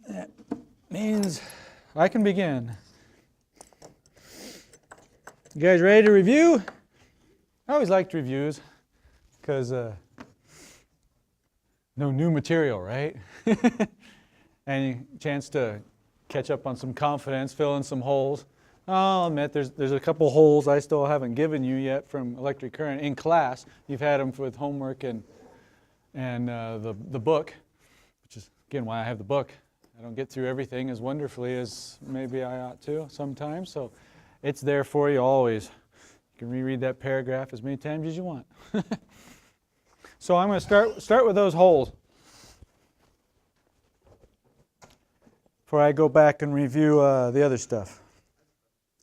That means I can begin. You guys ready to review? I always liked reviews because no new material, right? And a chance to catch up on some confidence, fill in some holes. I'll admit there's a couple holes I still haven't given you yet from electric current in class. You've had them with homework and the book, which is again why I have the book. I don't get through everything as wonderfully as maybe I ought to sometimes, so it's there for you always. You can reread that paragraph as many times as you want. So I'm going to start with those holes before I go back and review the other stuff.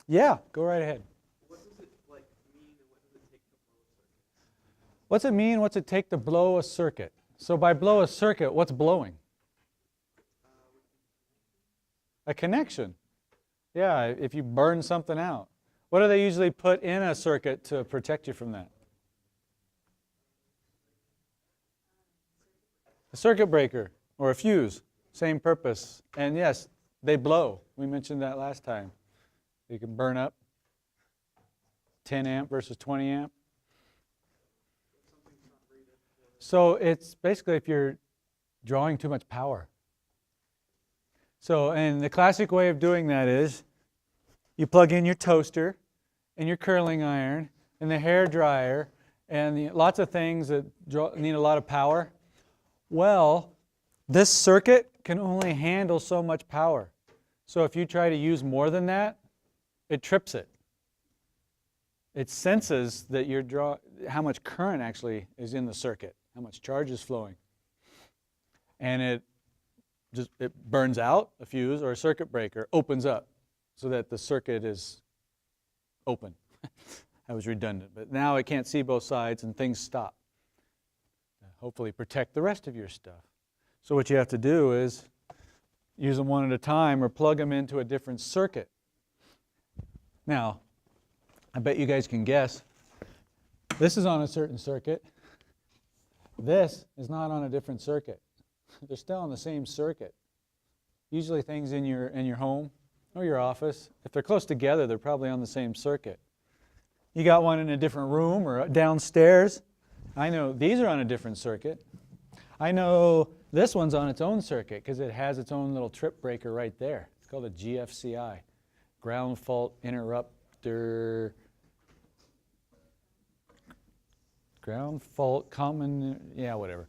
Yeah, go right ahead. What does it mean, and what does it take to blow a circuit? What's it mean? What's it take to blow a circuit? So by blow a circuit, what's blowing? A connection. Yeah, if you burn something out. What do they usually put in a circuit to protect you from that? A circuit breaker or a fuse. Same purpose. And yes, they blow. We mentioned that last time. You can burn up 10 amp versus 20 amp. So it's basically if you're drawing too much power. So, and the classic way of doing that is you plug in your toaster and your curling iron and the hair dryer and lots of things that need a lot of power. Well, this circuit can only handle so much power. So if you try to use more than that, it trips it. It senses that how much current actually is in the circuit, how much charge is flowing. And it burns out a fuse or a circuit breaker, opens up so that the circuit is open. That was redundant, but now it can't see both sides and things stop. Hopefully protect the rest of your stuff. So what you have to do is use them one at a time or plug them into a different circuit. Now, I bet you guys can guess. This is on a certain circuit. This is not on a different circuit. They're still on the same circuit. Usually things in your home or your office, if they're close together, they're probably on the same circuit. You got one in a different room or downstairs. I know these are on a different circuit. I know this one's on its own circuit because it has its own little trip breaker right there. It's called a GFCI, ground fault interrupter. Ground fault common, yeah, whatever.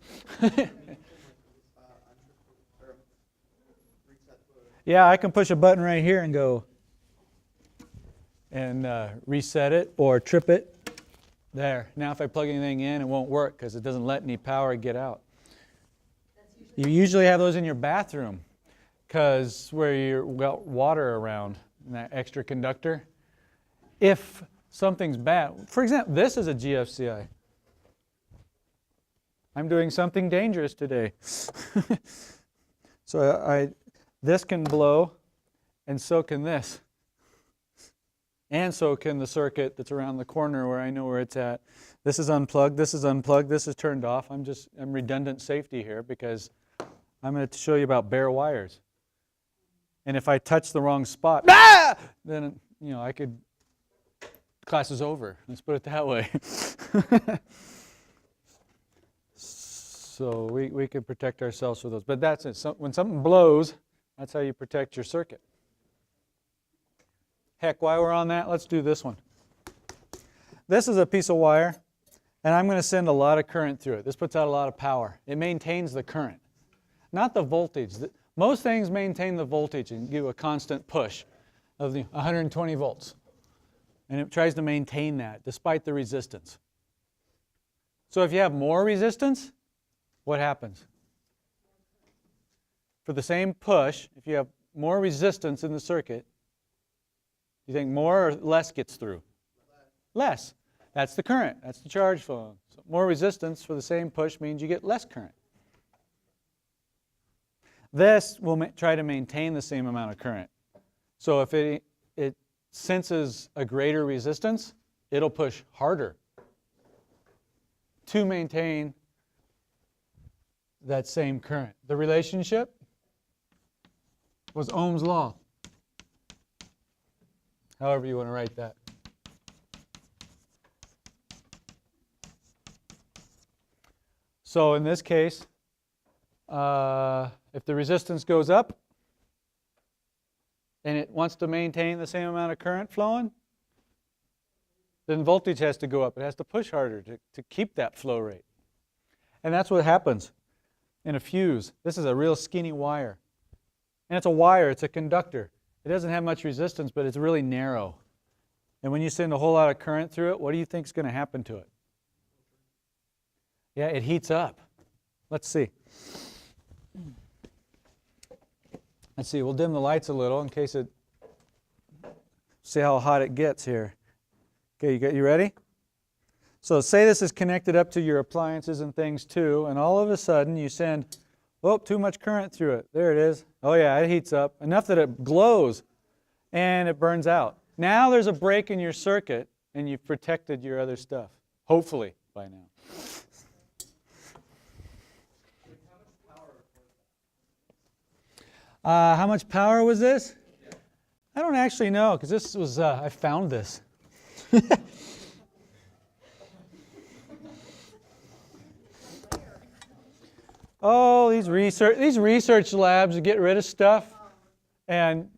Yeah, I can push a button right here and go and reset it or trip it. There. Now if I plug anything in, it won't work because it doesn't let any power get out. You usually have those in your bathroom because where you've got water around and that extra conductor. If something's bad, for example, this is a GFCI. I'm doing something dangerous today. So this can blow, and so can this. And so can the circuit that's around the corner where I know where it's at. This is unplugged, this is unplugged, this is turned off. I'm redundant safety here because I'm going to show you about bare wires. And if I touch the wrong spot, then class is over. Let's put it that way. So we can protect ourselves with those. But that's it. So when something blows, that's how you protect your circuit. Heck, while we're on that, let's do this one. This is a piece of wire, and I'm going to send a lot of current through it. This puts out a lot of power. It maintains the current, not the voltage. Most things maintain the voltage and give a constant push of the 120 volts. And it tries to maintain that despite the resistance. So if you have more resistance, what happens? For the same push, if you have more resistance in the circuit, you think more or less gets through? Less. That's the current. That's the charge flow. So more resistance for the same push means you get less current. This will try to maintain the same amount of current. So if it senses a greater resistance, it'll push harder to maintain that same current. The relationship was Ohm's law. However you want to write that. So in this case, if the resistance goes up and it wants to maintain the same amount of current flowing, then voltage has to go up. It has to push harder to keep that flow rate. And that's what happens in a fuse. This is a real skinny wire. And it's a wire, it's a conductor. It doesn't have much resistance, but it's really narrow. And when you send a whole lot of current through it, what do you think is going to happen to it? Yeah, it heats up. Let's see. Let's see, we'll dim the lights a little in case it, see how hot it gets here. Okay, you ready? So say this is connected up to your appliances and things too, and all of a sudden you send, oh, too much current through it. There it is. Oh yeah, it heats up enough that it glows and it burns out. Now there's a break in your circuit and you've protected your other stuff, hopefully by now. How much power was this? Yeah. I don't actually know because this was, I found this. Oh, these research labs get rid of stuff. And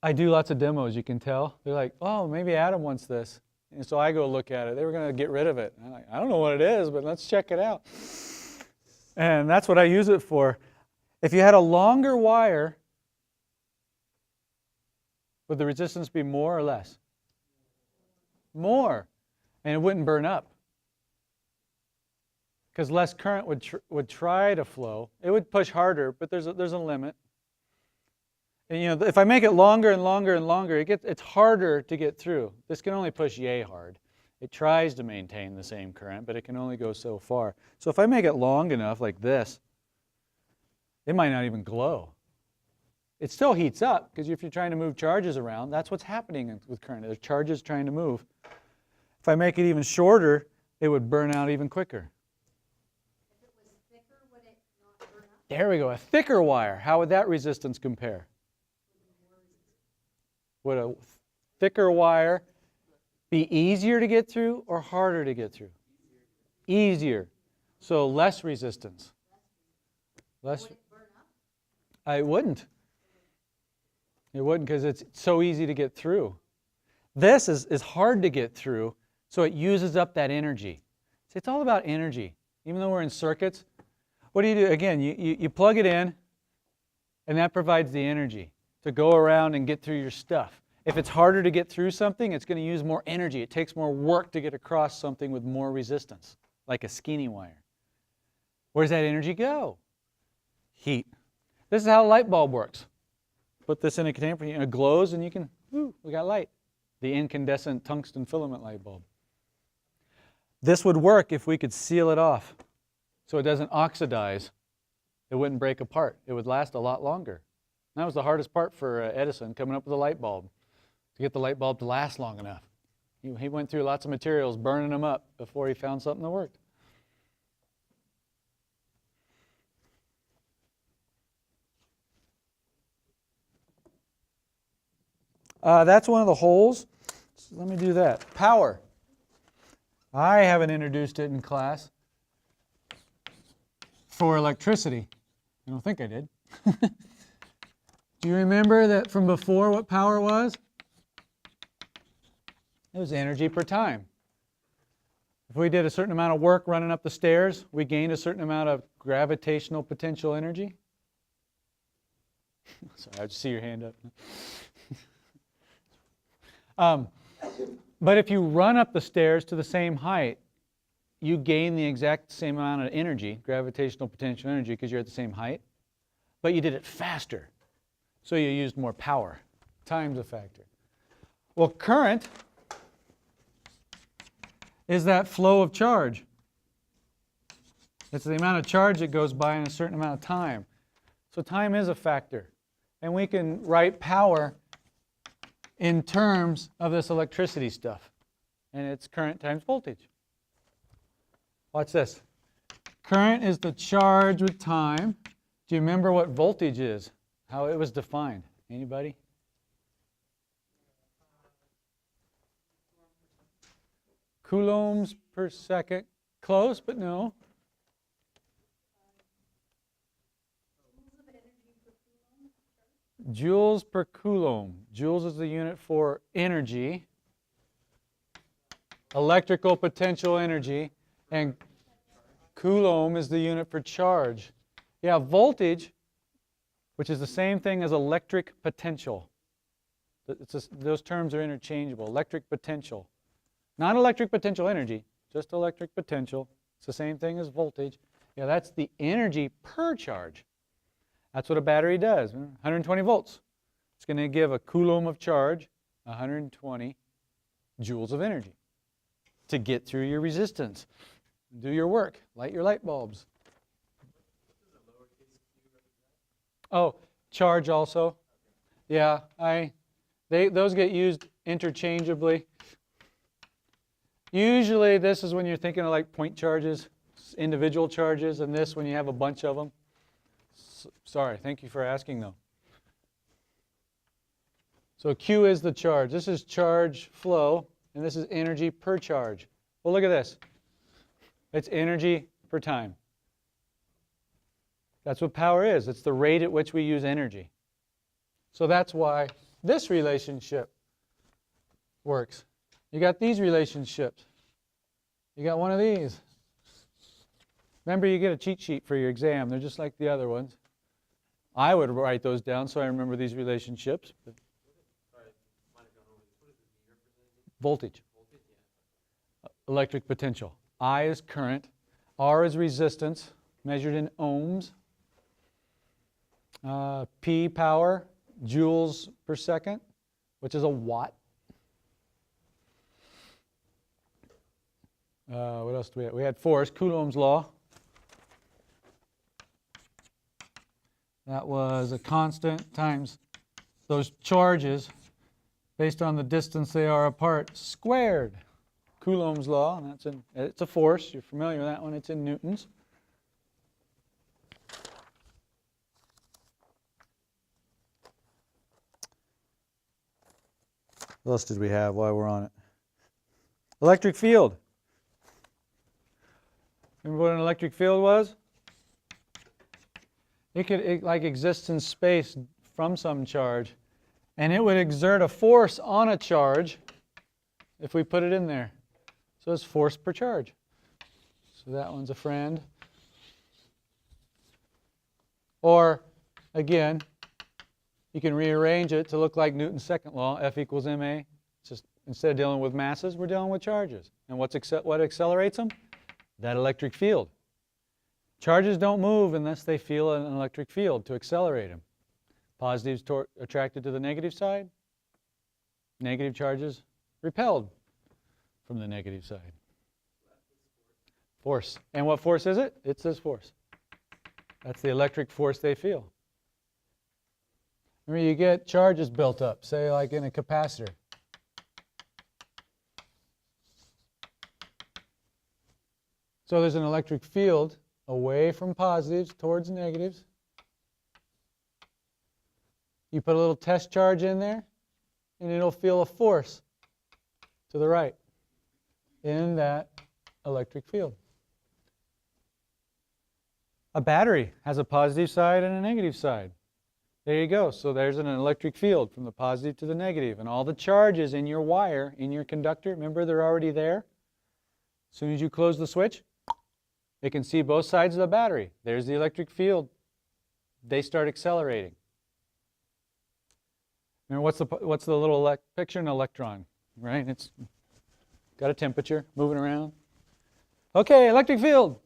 I do lots of demos, you can tell. They're like, oh, maybe Adam wants this. And so I go look at it. They were going to get rid of it. And I'm like, I don't know what it is, but let's check it out. And that's what I use it for. If you had a longer wire, would the resistance be more or less? More. And it wouldn't burn up. Because less current would try to flow. It would push harder, but there's a limit. And you know, if I make it longer and longer and longer, it's harder to get through. This can only push yay hard. It tries to maintain the same current, but it can only go so far. So if I make it long enough, like this, it might not even glow. It still heats up, because if you're trying to move charges around, that's what's happening with current. There's charges trying to move. If I make it even shorter, it would burn out even quicker. If it was thicker, would it not burn up? There we go, a thicker wire. How would that resistance compare? Would a thicker wire be easier to get through or harder to get through? Easier. So less resistance. Less. Would it burn up? It wouldn't. It wouldn't because it's so easy to get through. This is hard to get through, so it uses up that energy. See, it's all about energy. Even though we're in circuits, what do you do? Again, you plug it in, and that provides the energy to go around and get through your stuff. If it's harder to get through something, it's going to use more energy. It takes more work to get across something with more resistance, like a skinny wire. Where does that energy go? Heat. This is how a light bulb works. Put this in a container, and it glows, and you can, woo, we got light. The incandescent tungsten filament light bulb. This would work if we could seal it off so it doesn't oxidize. It wouldn't break apart. It would last a lot longer. And that was the hardest part for Edison, coming up with a light bulb, to get the light bulb to last long enough. He went through lots of materials, burning them up before he found something that worked. That's one of the holes. So let me do that. Power. I haven't introduced it in class for electricity. I don't think I did. Do you remember that from before what power was? It was energy per time. If we did a certain amount of work running up the stairs, we gained a certain amount of gravitational potential energy. Sorry, I just see your hand up. But if you run up the stairs to the same height, you gain the exact same amount of energy, gravitational potential energy, because you're at the same height, but you did it faster. So you used more power. Time's a factor. Well, current is that flow of charge. It's the amount of charge that goes by in a certain amount of time. So time is a factor. And we can write power in terms of this electricity stuff. And it's current times voltage. Watch this. Current is the charge with time. Do you remember what voltage is? How it was defined? Anybody? Coulombs per second. Close, but no. Joules per coulomb. Joules is the unit for energy, electrical potential energy, and Coulomb is the unit for charge. Yeah, voltage, which is the same thing as electric potential. Those terms are interchangeable. Electric potential. Not electric potential energy, just electric potential. It's the same thing as voltage. Yeah, that's the energy per charge. That's what a battery does. 120 volts. It's going to give a coulomb of charge, 120 joules of energy to get through your resistance. Do your work. Light your light bulbs. Oh, charge also. Yeah, those get used interchangeably. Usually this is when you're thinking of like point charges, individual charges, and this when you have a bunch of them. Sorry, thank you for asking though. So Q is the charge. This is charge flow, and this is energy per charge. Well, look at this. It's energy per time. That's what power is. It's the rate at which we use energy. So that's why this relationship works. You got these relationships. You got one of these. Remember, you get a cheat sheet for your exam. They're just like the other ones. I would write those down so I remember these relationships. Voltage. Electric potential. I is current. R is resistance, measured in ohms. P, power, joules per second, which is a watt. What else do we have? We had force, Coulomb's law. That was a constant times those charges based on the distance they are apart squared. Coulomb's law, and it's a force. You're familiar with that one. It's in newtons. What else did we have while we're on it? Electric field. Remember what an electric field was? It like exists in space from some charge, and it would exert a force on a charge if we put it in there. So it's force per charge. So that one's a friend. Or, again, you can rearrange it to look like Newton's second law, F equals ma. It's just instead of dealing with masses, we're dealing with charges. And what accelerates them? That electric field. Charges don't move unless they feel an electric field to accelerate them. Positives attracted to the negative side. Negative charges repelled from the negative side. Force. And what force is it? It's this force. That's the electric force they feel. Remember, you get charges built up, say like in a capacitor. So there's an electric field away from positives towards negatives. You put a little test charge in there, and it'll feel a force to the right in that electric field. A battery has a positive side and a negative side. There you go. So there's an electric field from the positive to the negative. And all the charges in your wire, in your conductor, remember they're already there? As soon as you close the switch, it can see both sides of the battery. There's the electric field. They start accelerating. Remember, what's the little picture? An electron, right? It's got a temperature, moving around. Okay, electric field.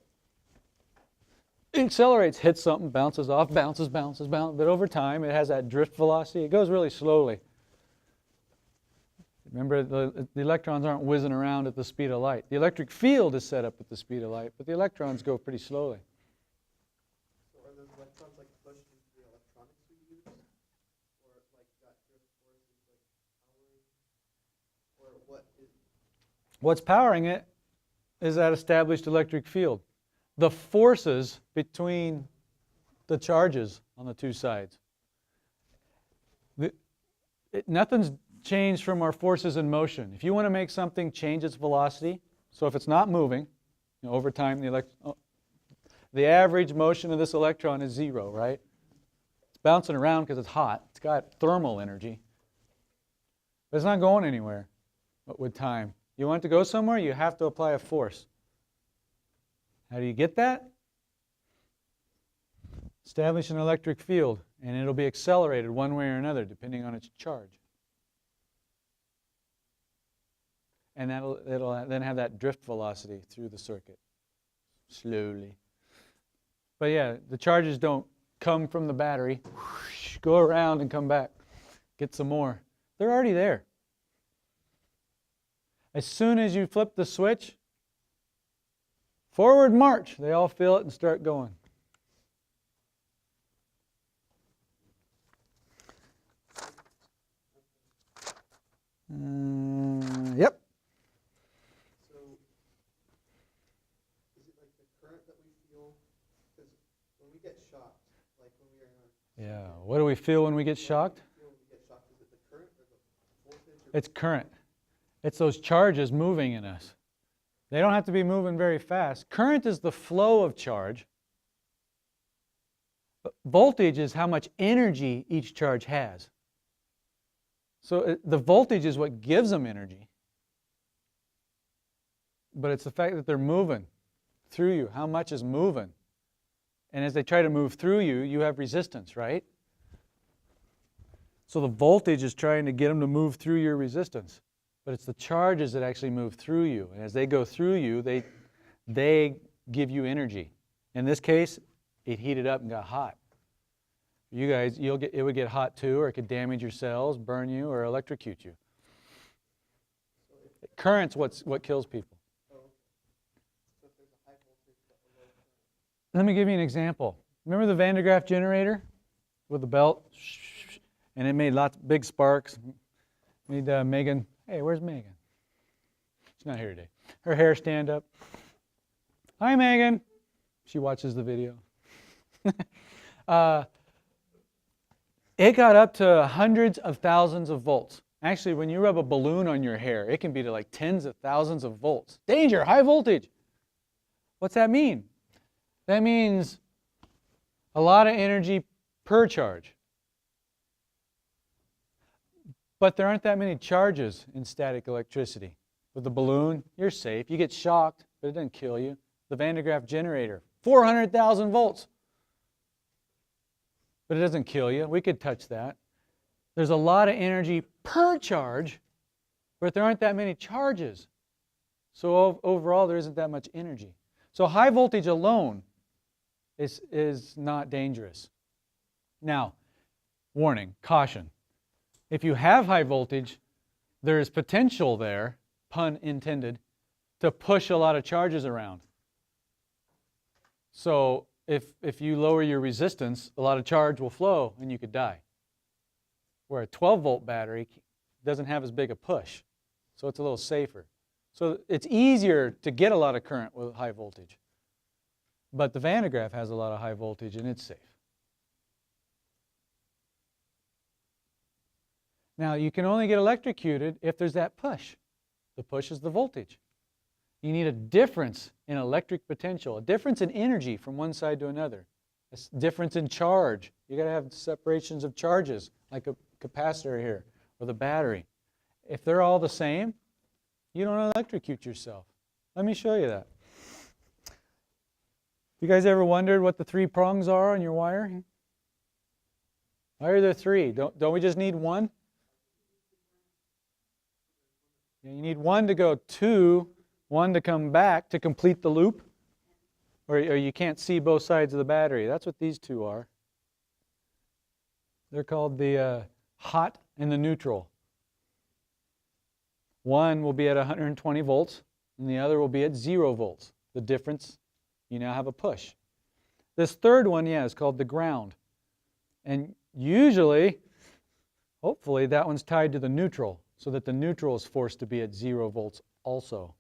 It accelerates, hits something, bounces off, bounces. But over time, it has that drift velocity. It goes really slowly. Remember, the electrons aren't whizzing around at the speed of light. The electric field is set up at the speed of light, but the electrons go pretty slowly. So are those electrons like pushed into the electronics we use? Or like that drift force is like powered? Or what is? What's powering it is that established electric field. The forces between the charges on the two sides. Nothing's changed from our forces in motion. If you want to make something change its velocity, so if it's not moving, over time the average motion of this electron is 0, right? It's bouncing around because it's hot. It's got thermal energy. But it's not going anywhere with time. You want it to go somewhere, you have to apply a force. How do you get that? Establish an electric field, and it'll be accelerated one way or another depending on its charge. And it'll then have that drift velocity through the circuit, slowly. But yeah, the charges don't come from the battery, whoosh, go around and come back, get some more. They're already there. As soon as you flip the switch, forward march, they all feel it and start going. Yep. So, is it like the current that we feel? Because when we get shocked, like when we are in a... Yeah. What do we feel when we get shocked? When we get shocked, is it the current or the voltage? Or It's current. It's those charges moving in us. They don't have to be moving very fast. Current is the flow of charge. But voltage is how much energy each charge has. So the voltage is what gives them energy. But it's the fact that they're moving through you. How much is moving? And as they try to move through you, you have resistance, right? So the voltage is trying to get them to move through your resistance. But it's the charges that actually move through you. And as they go through you, they give you energy. In this case, it heated up and got hot. You guys, it would get hot too, or it could damage your cells, burn you, or electrocute you. Current's what kills people. so if there's a high voltage but a low current. Let me give you an example. Remember the Van de Graaff generator with the belt? And it made lots of big sparks. Made Megan, hey, where's Megan? She's not here today. Her hair stand up. Hi, Megan. She watches the video. It got up to hundreds of thousands of volts. Actually, when you rub a balloon on your hair, it can be to like tens of thousands of volts. Danger, high voltage. What's that mean? That means a lot of energy per charge. But there aren't that many charges in static electricity. With the balloon, you're safe. You get shocked, but it doesn't kill you. The Van de Graaff generator, 400,000 volts. But it doesn't kill you. We could touch that. There's a lot of energy per charge, but there aren't that many charges. So overall, there isn't that much energy. So high voltage alone is not dangerous. Now, warning, caution. If you have high voltage, there is potential there, pun intended, to push a lot of charges around. So if you lower your resistance, a lot of charge will flow and you could die. Where a 12-volt battery doesn't have as big a push, so it's a little safer. So it's easier to get a lot of current with high voltage. But the Van de Graaff has a lot of high voltage and it's safe. Now, you can only get electrocuted if there's that push. The push is the voltage. You need a difference in electric potential, a difference in energy from one side to another, a difference in charge. You got to have separations of charges, like a capacitor here with a battery. If they're all the same, you don't electrocute yourself. Let me show you that. You guys ever wondered what the 3 prongs are on your wire? Why are there 3? Don't we just need one? You need one to go to, one to come back to complete the loop, or you can't see both sides of the battery. That's what these 2 are. They're called the hot and the neutral. One will be at 120 volts, and the other will be at 0 volts. The difference, you now have a push. This third one, is called the ground. And usually, hopefully, that one's tied to the neutral, so that the neutral is forced to be at 0 volts also.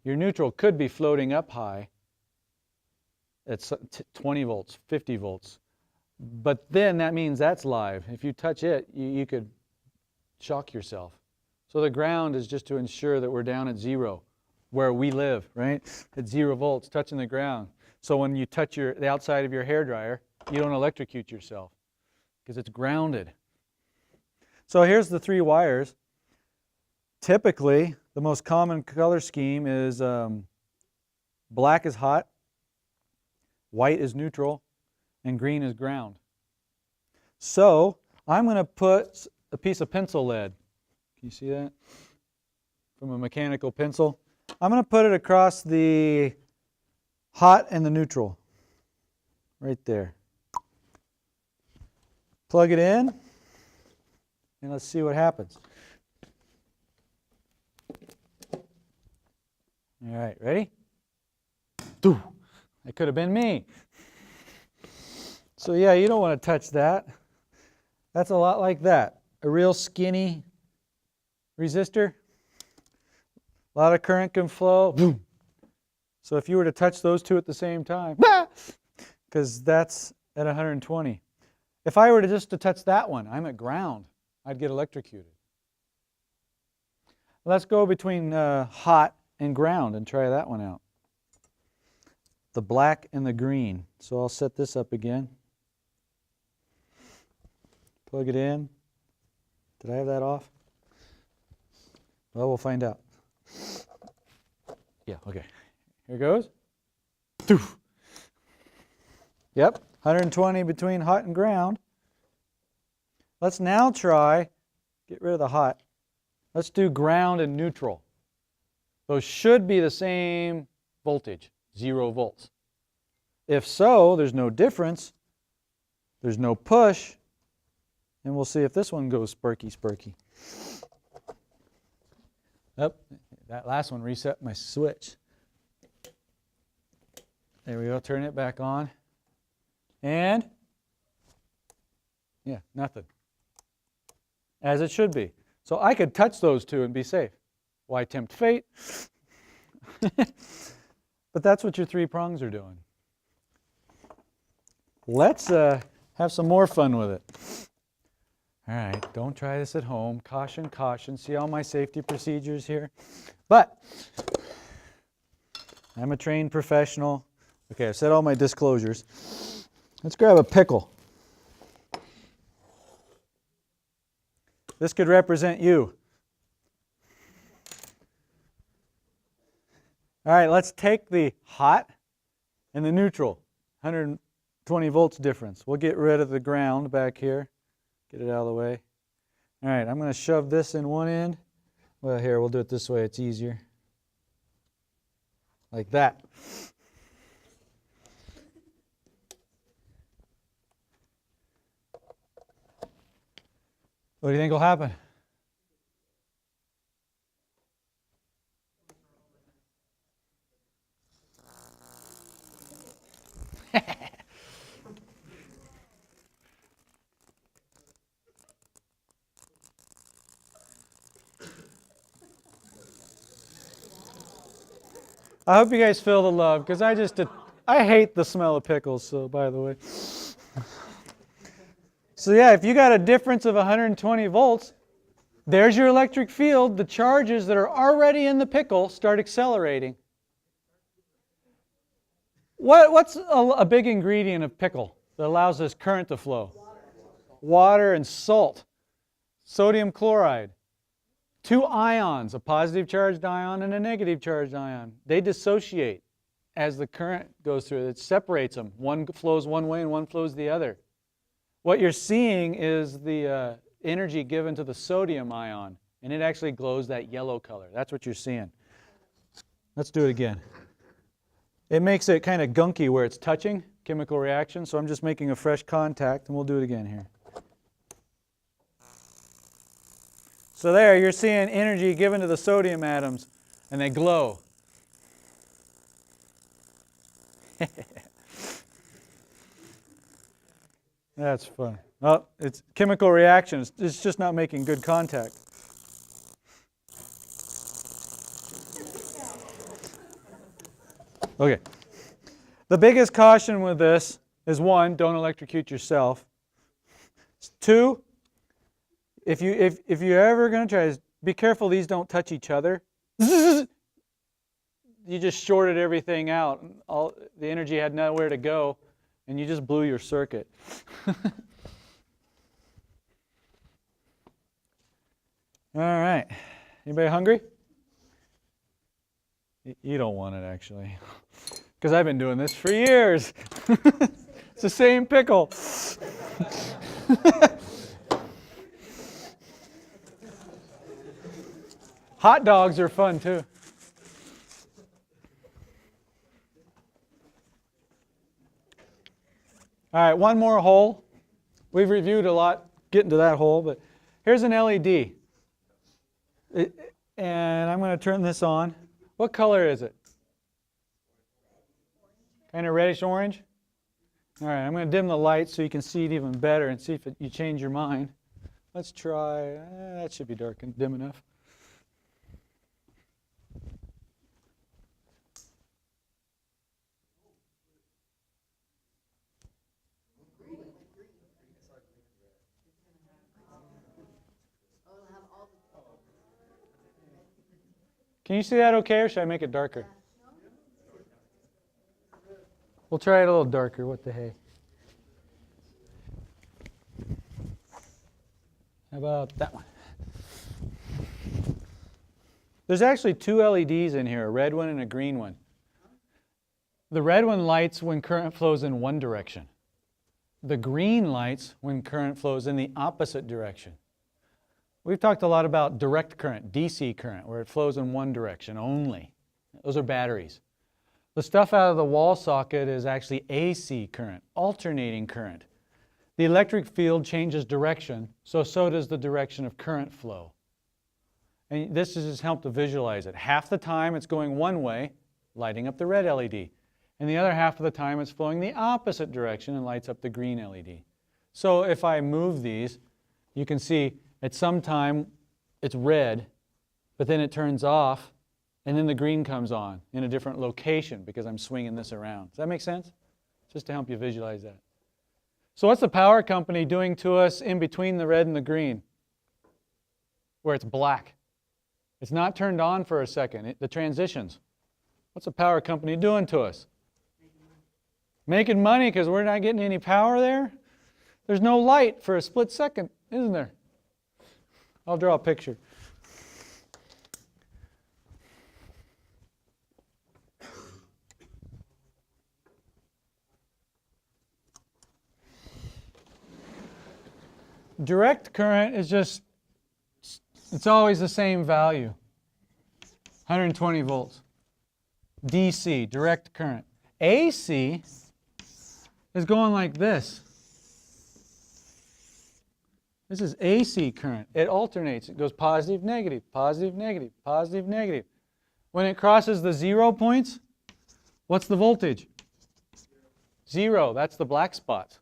Your neutral could be floating up high at 20 volts, 50 volts. But then that means that's live. If you touch it, you could shock yourself. So the ground is just to ensure that we're down at 0, where we live, right? At 0 volts, touching the ground. So when you touch the outside of your hairdryer, you don't electrocute yourself because it's grounded. So here's the 3 wires. Typically, the most common color scheme is black is hot, white is neutral, and green is ground. So I'm going to put a piece of pencil lead. Can you see that? From a mechanical pencil. I'm going to put it across the hot and the neutral. Right there. Plug it in, and let's see what happens. All right, ready? That could have been me. So yeah, you don't want to touch that. That's a lot like that. A real skinny resistor. A lot of current can flow. Boom. So if you were to touch those two at the same time, because that's at 120. If I were to just touch that one, I'm at ground. I'd get electrocuted. Let's go between hot and ground and try that one out. The black and the green. So I'll set this up again. Plug it in. Did I have that off? Well, we'll find out. Yeah, okay. Here goes. Yep, 120 between hot and ground. Let's now try, get rid of the hot. Let's do ground and neutral. Those should be the same voltage, 0 volts. If so, there's no difference. There's no push. And we'll see if this one goes sparky. Oh, that last one reset my switch. There we go, turn it back on. And, yeah, nothing. As it should be. So I could touch those two and be safe. Why tempt fate? But that's what your 3 prongs are doing. Let's have some more fun with it. All right, don't try this at home. Caution, caution. See all my safety procedures here? But I'm a trained professional. Okay, I've said all my disclosures. Let's grab a pickle. This could represent you. All right, let's take the hot and the neutral, 120 volts difference. We'll get rid of the ground back here. Get it out of the way. All right, I'm going to shove this in one end. Well, here, we'll do it this way. It's easier. Like that. What do you think will happen? I hope you guys feel the love, because I hate the smell of pickles, so by the way. So yeah, if you got a difference of 120 volts, there's your electric field. The charges that are already in the pickle start accelerating. What's a big ingredient of pickle that allows this current to flow? Water and salt. Sodium chloride. 2 ions, a positive charged ion and a negative charged ion. They dissociate as the current goes through. It separates them. One flows one way and one flows the other. What you're seeing is the energy given to the sodium ion, and it actually glows that yellow color. That's what you're seeing. Let's do it again. It makes it kind of gunky where it's touching, chemical reaction, so I'm just making a fresh contact, and we'll do it again here. So there, you're seeing energy given to the sodium atoms, and they glow. That's fun. Well, it's chemical reaction. It's just not making good contact. Okay. The biggest caution with this is one, don't electrocute yourself. 2, if you're ever going to try this, be careful these don't touch each other. You just shorted everything out. And all the energy had nowhere to go, and you just blew your circuit. All right. Anybody hungry? You don't want it, actually. Because I've been doing this for years. It's the same pickle. Hot dogs are fun, too. All right, one more hole. We've reviewed a lot getting to that hole, but here's an LED. And I'm going to turn this on. What color is it? Kind of reddish orange? All right, I'm going to dim the light so you can see it even better and see if you change your mind. Let's try, that should be dark and dim enough. Can you see that okay, or should I make it darker? We'll try it a little darker. What the hey? How about that one? There's actually 2 LEDs in here, a red one and a green one. The red one lights when current flows in one direction. The green lights when current flows in the opposite direction. We've talked a lot about direct current, DC current, where it flows in one direction only. Those are batteries. The stuff out of the wall socket is actually AC current, alternating current. The electric field changes direction, so does the direction of current flow. And this has just helped to visualize it. Half the time it's going one way, lighting up the red LED. And the other half of the time it's flowing the opposite direction and lights up the green LED. So if I move these, you can see at some time it's red, but then it turns off, and then the green comes on in a different location because I'm swinging this around. Does that make sense? Just to help you visualize that. So what's the power company doing to us in between the red and the green, where it's black? It's not turned on for a second, the transitions. What's the power company doing to us? Making money because we're not getting any power there? There's no light for a split second, isn't there? I'll draw a picture. Direct current is just, it's always the same value, 120 volts. DC, direct current. AC is going like this. This is AC current. It alternates. It goes positive, negative, positive, negative, positive, negative. When it crosses the 0 points, what's the voltage? 0. That's the black spots.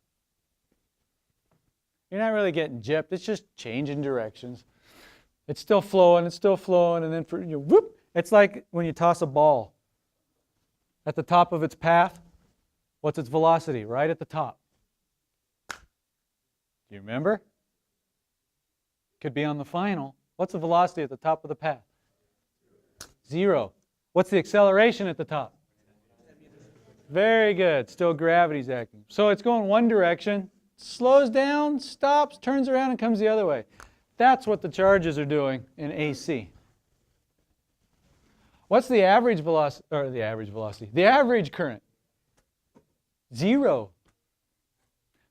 You're not really getting gypped. It's just changing directions. It's still flowing, and then for whoop, it's like when you toss a ball. At the top of its path, what's its velocity? Right at the top. Do you remember? Could be on the final. What's the velocity at the top of the path? 0. What's the acceleration at the top? Very good. Still gravity's acting. So it's going one direction, slows down, stops, turns around, and comes the other way. That's what the charges are doing in AC. What's the average velocity, or the average velocity? The average current? 0.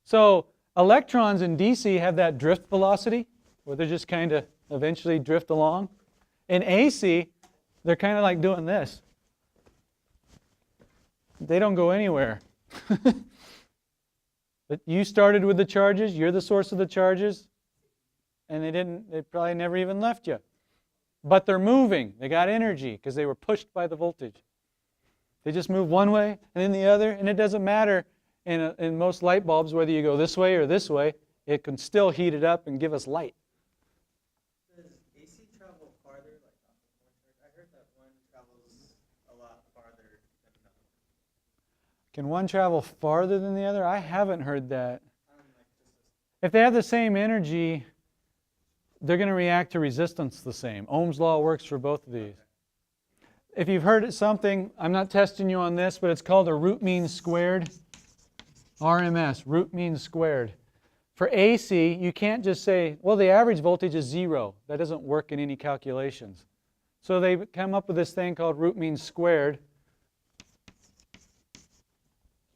So electrons in DC have that drift velocity, where they just kind of eventually drift along. In AC, they're kind of like doing this. They don't go anywhere. But you started with the charges, you're the source of the charges, and they probably never even left you. But they're moving. They got energy because they were pushed by the voltage. They just move one way and then the other, and it doesn't matter in most light bulbs whether you go this way or this way. It can still heat it up and give us light. Does AC travel farther? I heard that one travels a lot farther than another. Can one travel farther than the other? I haven't heard that. If they have the same energy, they're going to react to resistance the same. Ohm's law works for both of these. If you've heard something, I'm not testing you on this, but it's called a root mean squared. RMS, root mean squared. For AC, you can't just say, well, the average voltage is 0. That doesn't work in any calculations. So they come up with this thing called root mean squared.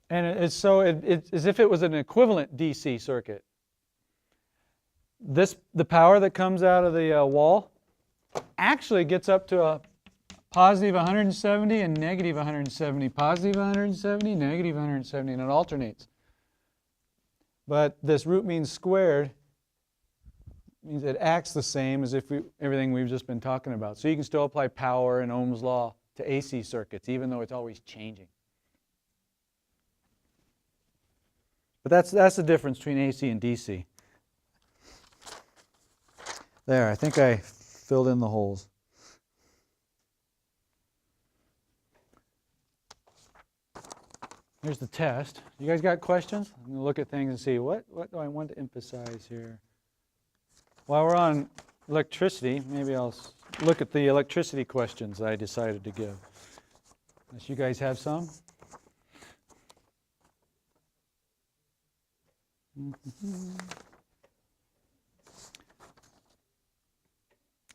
And it's as if it was an equivalent DC circuit. The power that comes out of the wall actually gets up to a positive 170 and negative 170, positive 170, negative 170, and it alternates. But this root mean squared means it acts the same as if everything we've just been talking about. So you can still apply power and Ohm's law to AC circuits, even though it's always changing. But that's the difference between AC and DC. There, I think I filled in the holes. Here's the test. You guys got questions? I'm going to look at things and see what do I want to emphasize here. While we're on electricity, maybe I'll look at the electricity questions I decided to give. Unless you guys have some.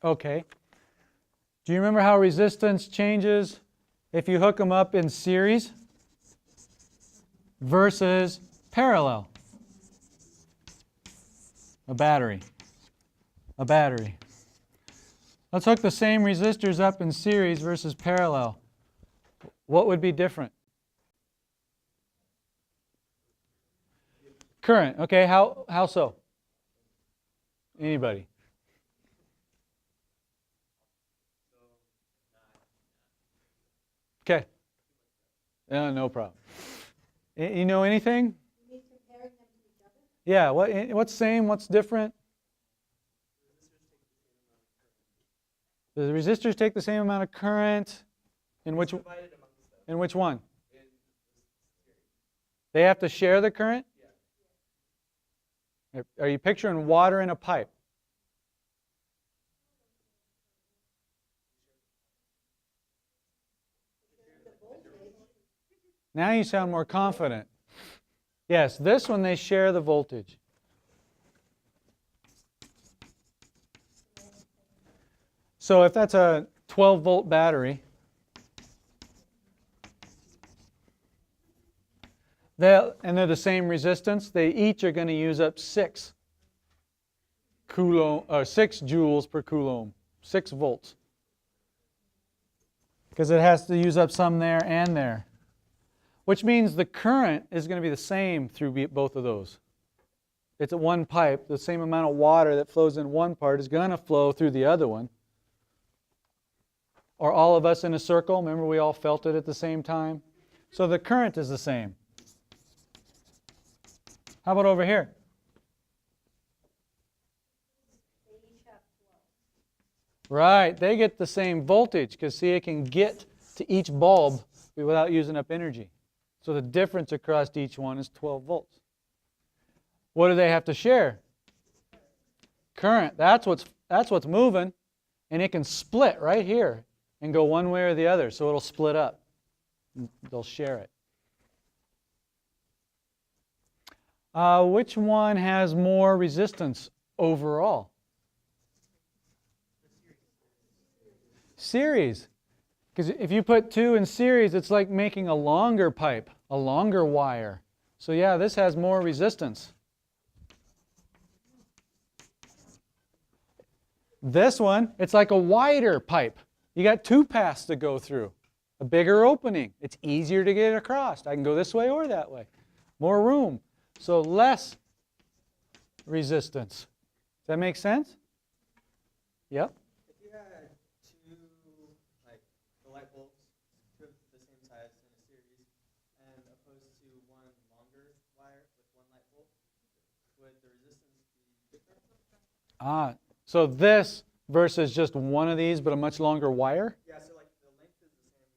Okay. Do you remember how resistance changes if you hook them up in series versus parallel? A battery. Let's hook the same resistors up in series versus parallel. What would be different? Current. Okay, how so? Anybody? Okay. No problem. You know anything? You mean comparing them to each other? Yeah, what's same, what's different? The resistors take the same amount of current. In which one? They have to share the current? Yeah. Are you picturing water in a pipe? Now you sound more confident. Yes, this one they share the voltage. So if that's a 12-volt battery, they're the same resistance, they each are going to use up 6 joules per Coulomb, 6 volts. Because it has to use up some there and there. Which means the current is going to be the same through both of those. It's at one pipe, the same amount of water that flows in one part is going to flow through the other one. Or all of us in a circle, remember we all felt it at the same time? So the current is the same. How about over here? They each have 12. Right, they get the same voltage because see, it can get to each bulb without using up energy. So the difference across each one is 12 volts. What do they have to share? Current. That's what's moving, and it can split right here and go one way or the other, so it'll split up. They'll share it. Which one has more resistance overall? Series. Because if you put 2 in series, it's like making a longer pipe, a longer wire. So yeah, this has more resistance. This one, it's like a wider pipe. You got 2 paths to go through. A bigger opening. It's easier to get across. I can go this way or that way. More room. So less resistance. Does that make sense? Yep. If you had 2 light bulbs, 2 of the same size in a series, and opposed to one longer wire with 1 light bulb, would the resistance be different? So this versus just one of these, but a much longer wire? Yeah, so like the length is the same.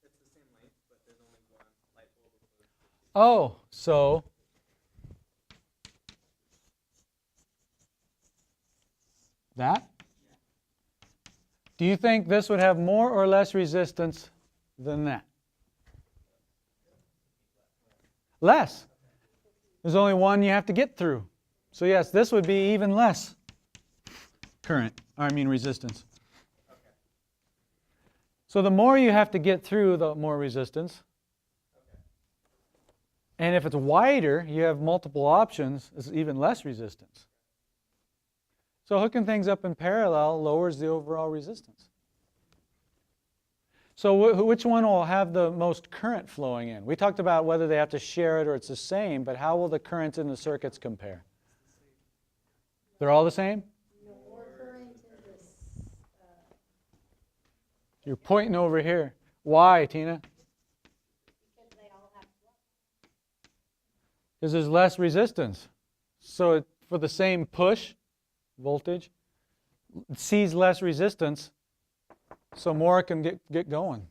It's the same length, but there's only 1 light bulb. Oh, so that? Do you think this would have more or less resistance than that? Less. There's only one you have to get through. So yes, this would be even less current, resistance. So the more you have to get through, the more resistance. And if it's wider, you have multiple options, it's even less resistance. So hooking things up in parallel lowers the overall resistance. So which one will have the most current flowing in? We talked about whether they have to share it or it's the same, but how will the currents in the circuits compare? They're all the same? More current in this, You're pointing over here. Why, Tina? because they all have flow. Because there's less resistance. So for the same push voltage, it sees less resistance, so more can get going.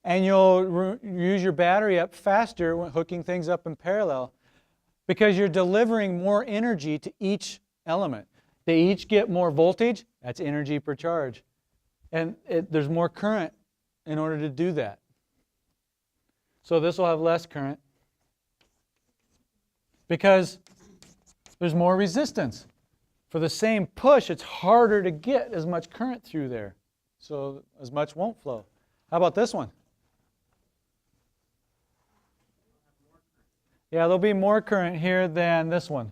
And you'll use your battery up faster when hooking things up in parallel because you're delivering more energy to each element. They each get more voltage, that's energy per charge. And there's more current in order to do that. So this will have less current because there's more resistance. For the same push, it's harder to get as much current through there. So as much won't flow. How about this one? Yeah, there'll be more current here than this one.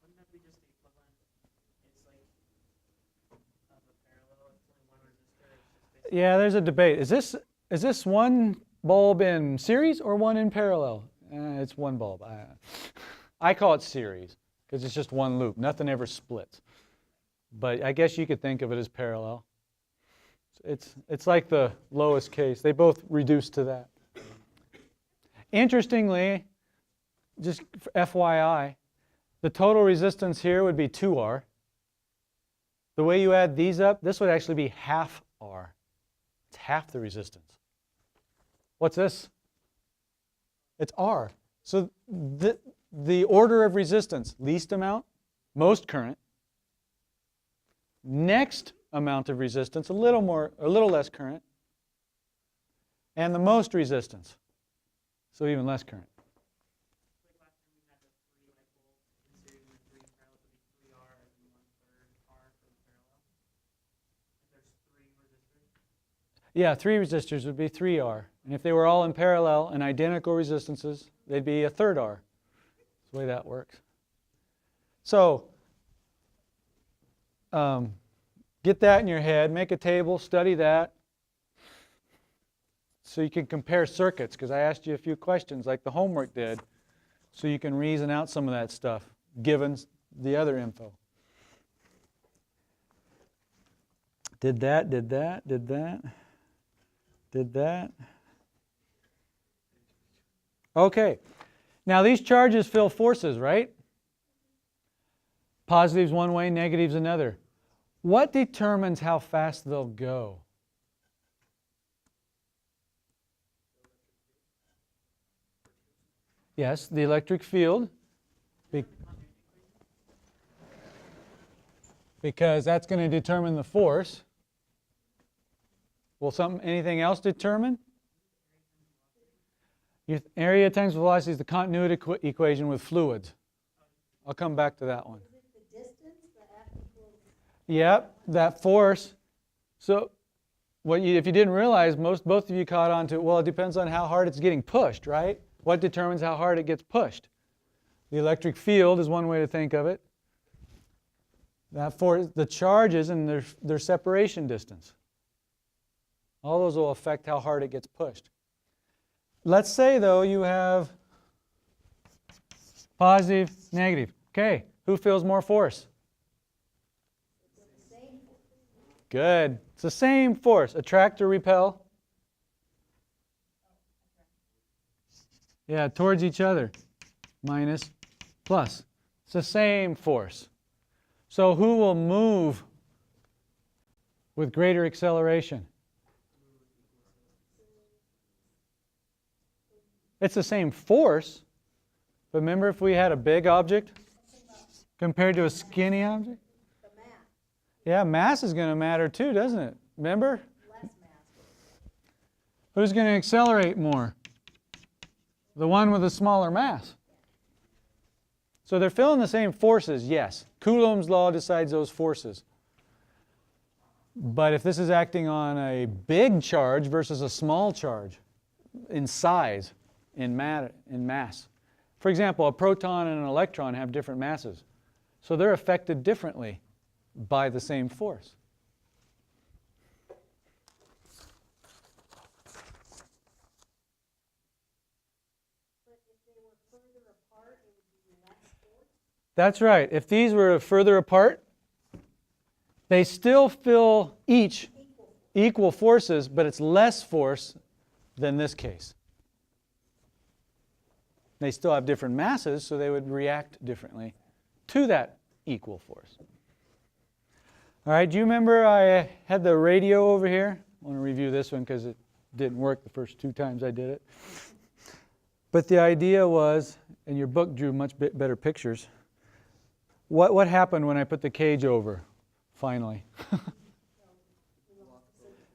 Wouldn't that be just the equivalent? It's like of a parallel, it's only one resistor. It's just Yeah, there's a debate. Is this one bulb in series or one in parallel? It's one bulb. I call it series because it's just one loop. Nothing ever splits. But I guess you could think of it as parallel. It's like the lowest case. They both reduce to that. Interestingly, just FYI, the total resistance here would be 2R. The way you add these up, this would actually be half R. It's half the resistance. What's this? It's R. So the order of resistance, least amount, most current. Next amount of resistance, a little less current. And the most resistance, so even less current. like last time we had the 3 light bulbs in series and the 3 in parallel, it would be 3R and 1/3 R for the parallel. If there's 3 resistors. Yeah, 3 resistors would be 3R. And if they were all in parallel and identical resistances, they'd be 1/3 R. That's the way that works. So, get that in your head, make a table, study that, so you can compare circuits, because I asked you a few questions like the homework did, so you can reason out some of that stuff, given the other info. Did that. Okay, now these charges feel forces, right? Positives one way, negatives another. What determines how fast they'll go? Yes, the electric field. Because that's going to determine the force. Will anything else determine? Area times velocity is the continuity equation with fluids. I'll come back to that one. Is it the distance, the F equals? Yep, that force. So if you didn't realize, both of you caught on to, well, it depends on how hard it's getting pushed, right? What determines how hard it gets pushed? The electric field is one way to think of it. That force, the charges and their separation distance. All those will affect how hard it gets pushed. Let's say, though, you have positive, negative. Okay, who feels more force? Good. It's the same force. Attract or repel? Yeah, towards each other. Minus, plus. It's the same force. So who will move with greater acceleration? It's the same force, but remember if we had a big object compared to a skinny object? The mass, Yeah, mass is going to matter too, doesn't it? Remember? less mass. Who's going to accelerate more? The one with a smaller mass. So they're feeling the same forces, yes. Coulomb's law decides those forces. But if this is acting on a big charge versus a small charge in size, in mass. For example, a proton and an electron have different masses. So they're affected differently by the same force. But if they were further apart, it would be less force. That's right. If these were further apart, they still feel each equal forces, but it's less force than this case. They still have different masses, so they would react differently to that equal force. All right, do you remember I had the radio over here? I want to review this one because it didn't work the first 2 times I did it. But the idea was, and your book drew much better pictures, what happened when I put the cage over, finally?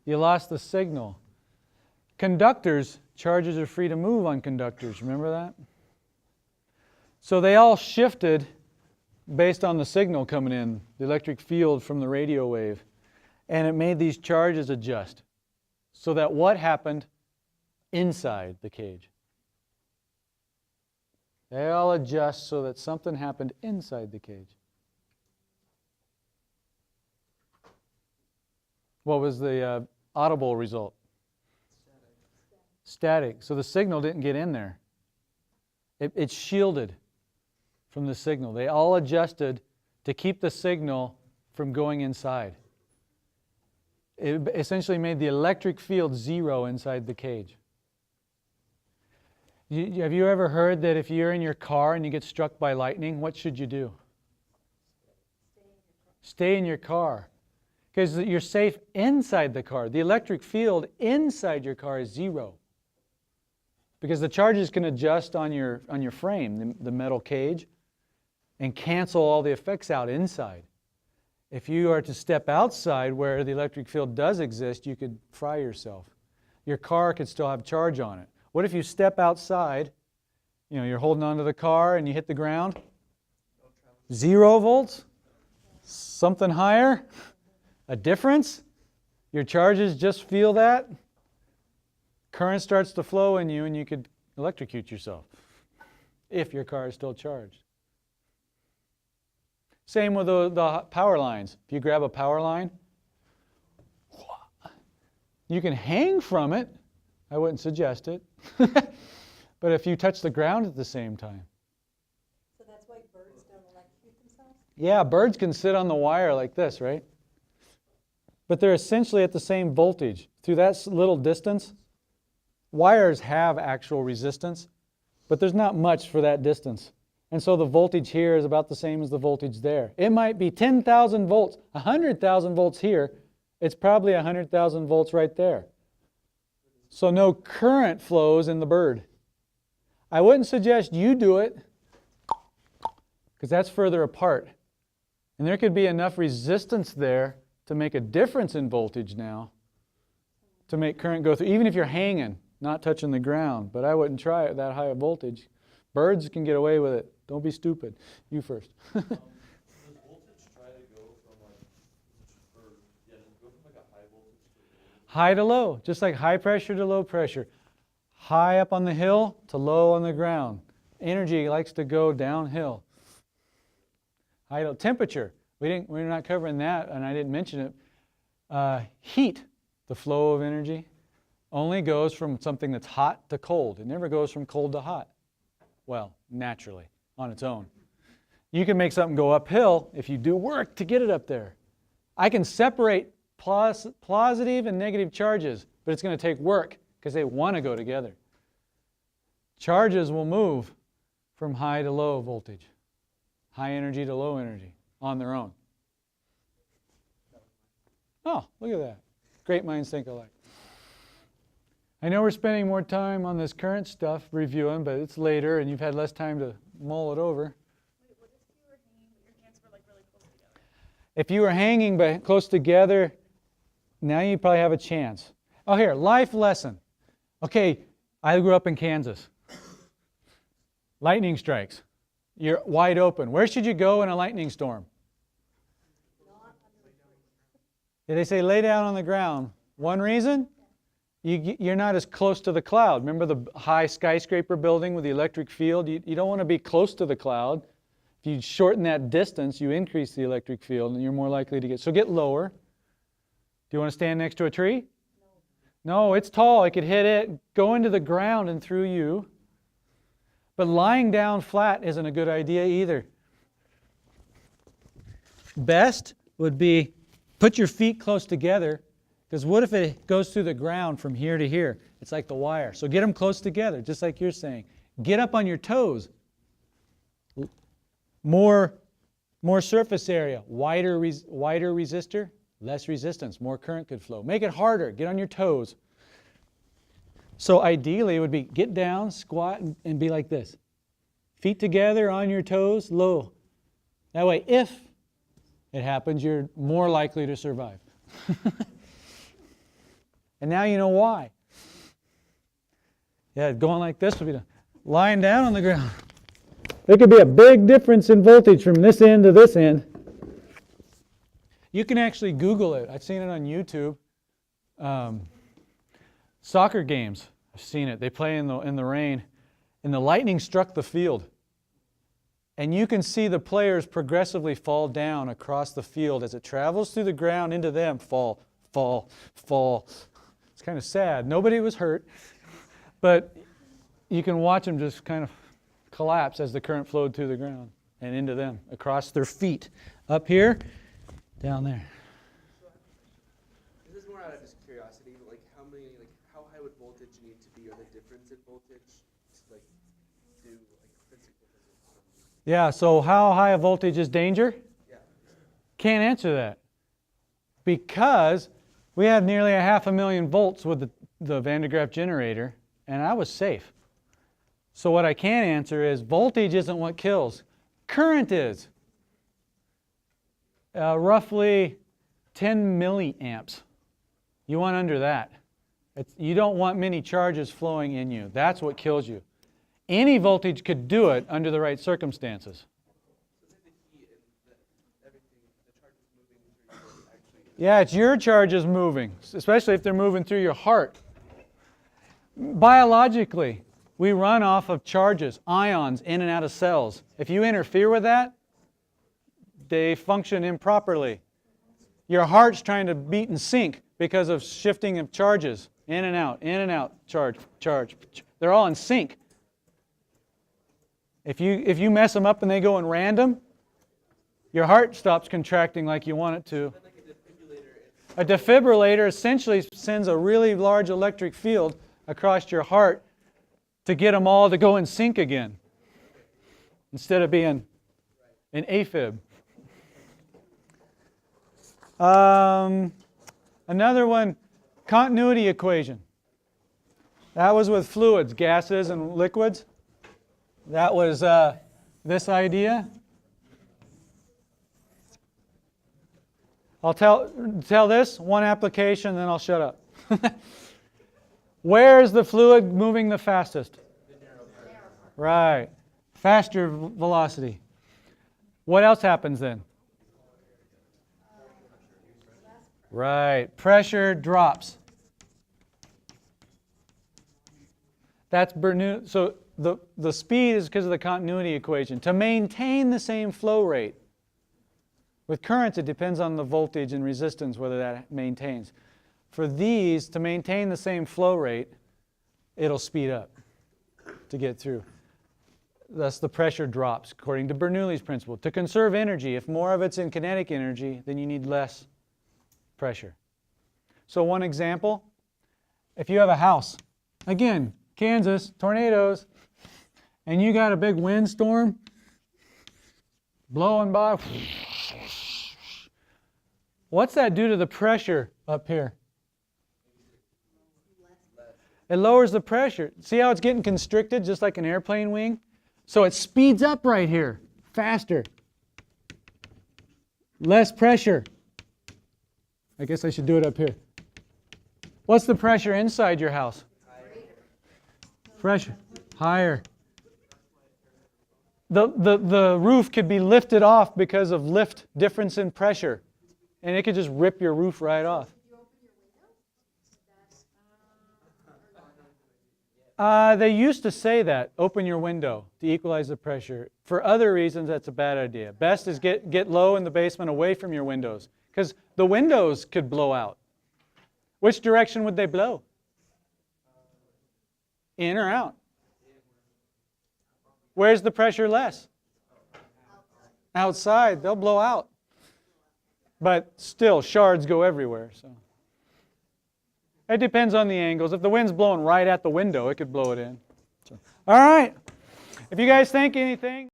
You lost the signal. Conductors, charges are free to move on conductors, remember that? So they all shifted based on the signal coming in, the electric field from the radio wave. And it made these charges adjust. So that what happened inside the cage? They all adjust so that something happened inside the cage. What was the audible result? Static. So the signal didn't get in there. It's shielded from the signal. They all adjusted to keep the signal from going inside. It essentially made the electric field zero inside the cage. Have you ever heard that if you're in your car and you get struck by lightning, what should you do? Stay in your car. Because you're safe inside the car. The electric field inside your car is zero. Because the charges can adjust on your frame, the metal cage, and cancel all the effects out inside. If you are to step outside where the electric field does exist, you could fry yourself. Your car could still have charge on it. What if you step outside, you're holding onto the car and you hit the ground? 0 volts? Something higher? A difference? Your charges just feel that? Current starts to flow in you and you could electrocute yourself if your car is still charged. Same with the power lines. If you grab a power line, you can hang from it. I wouldn't suggest it. But if you touch the ground at the same time. So that's why birds don't electrocute themselves? Yeah, birds can sit on the wire like this, right? But they're essentially at the same voltage. Through that little distance, wires have actual resistance, but there's not much for that distance. And so the voltage here is about the same as the voltage there. It might be 10,000 volts, 100,000 volts here. It's probably 100,000 volts right there. So no current flows in the bird. I wouldn't suggest you do it because that's further apart. And there could be enough resistance there to make a difference in voltage now to make current go through, even if you're hanging, not touching the ground. But I wouldn't try it at that high a voltage. Birds can get away with it. Don't be stupid. You first. Does voltage try to go from a high voltage to High to low, just like high pressure to low pressure. High up on the hill to low on the ground. Energy likes to go downhill. High to temperature. We're not covering that, and I didn't mention it. Heat, the flow of energy, only goes from something that's hot to cold. It never goes from cold to hot. Well, naturally, on its own. You can make something go uphill if you do work to get it up there. I can separate positive and negative charges, but it's going to take work because they want to go together. Charges will move from high to low voltage, high energy to low energy on their own. Oh, look at that. Great minds think alike. I know we're spending more time on this current stuff reviewing, but it's later and you've had less time to mull it over. Wait, what if you were hanging, but your hands were like really close together? If you were hanging but close together, now you probably have a chance. Oh, here, life lesson. Okay, I grew up in Kansas. Lightning strikes. You're wide open. Where should you go in a lightning storm? Did they say lay down on the ground? One reason? You're not as close to the cloud. Remember the high skyscraper building with the electric field? You don't want to be close to the cloud. If you shorten that distance, you increase the electric field and you're more likely to get... So get lower. Do you want to stand next to a tree? No, it's tall. It could hit it, go into the ground and through you. But lying down flat isn't a good idea either. Best would be put your feet close together, because what if it goes through the ground from here to here? It's like the wire. So get them close together, just like you're saying. Get up on your toes. More surface area, wider resistor, less resistance, more current could flow. Make it harder. Get on your toes. So ideally it would be get down, squat, and be like this. Feet together, on your toes, low. That way, if it happens, you're more likely to survive. And now you know why. Yeah, going like this would be lying down on the ground. There could be a big difference in voltage from this end to this end. You can actually Google it. I've seen it on YouTube. Soccer games, I've seen it. They play in the rain, and the lightning struck the field. And you can see the players progressively fall down across the field as it travels through the ground into them. Fall, fall, fall. It's kind of sad. Nobody was hurt, but you can watch them just kind of collapse as the current flowed through the ground and into them, across their feet. Up here, down there. This is more out of just curiosity, but how high would voltage need to be, or the difference in voltage to do physical physics? Yeah, so how high a voltage is danger? Yeah. Can't answer that. Because we had nearly 500,000 volts with the Van de Graaff generator, and I was safe. So what I can answer is voltage isn't what kills. Current is. Roughly 10 milliamps. You want under that. You don't want many charges flowing in you. That's what kills you. Any voltage could do it under the right circumstances. Yeah, it's your charges moving, especially if they're moving through your heart. Biologically, we run off of charges, ions, in and out of cells. If you interfere with that, they function improperly. Your heart's trying to beat in sync because of shifting of charges, in and out, charge, charge. They're all in sync. If you mess them up and they go in random, your heart stops contracting like you want it to. A defibrillator essentially sends a really large electric field across your heart to get them all to go in sync again, instead of being an AFib. Another one, continuity equation. That was with fluids, gases and liquids. That was this idea. I'll tell this, one application, then I'll shut up. Where is the fluid moving the fastest? Right. Faster velocity. What else happens then? Right. Pressure drops. That's Bernoulli. So the speed is because of the continuity equation. To maintain the same flow rate. With currents, it depends on the voltage and resistance whether that maintains. For these, to maintain the same flow rate, it'll speed up to get through. Thus, the pressure drops, according to Bernoulli's principle. To conserve energy, if more of it's in kinetic energy, then you need less pressure. So one example, if you have a house, again, Kansas, tornadoes, and you got a big windstorm blowing by, what's that do to the pressure up here? It lowers the pressure. See how it's getting constricted just like an airplane wing? So it speeds up right here, faster. Less pressure. I guess I should do it up here. What's the pressure inside your house? Pressure. Higher. The roof could be lifted off because of lift difference in pressure. And it could just rip your roof right off. They used to say that, open your window to equalize the pressure. For other reasons, that's a bad idea. Best is get low in the basement away from your windows, because the windows could blow out. Which direction would they blow? In or out? Where's the pressure less? Outside. They'll blow out. But still, shards go everywhere. So it depends on the angles. If the wind's blowing right at the window, it could blow it in. So, all right. If you guys think anything...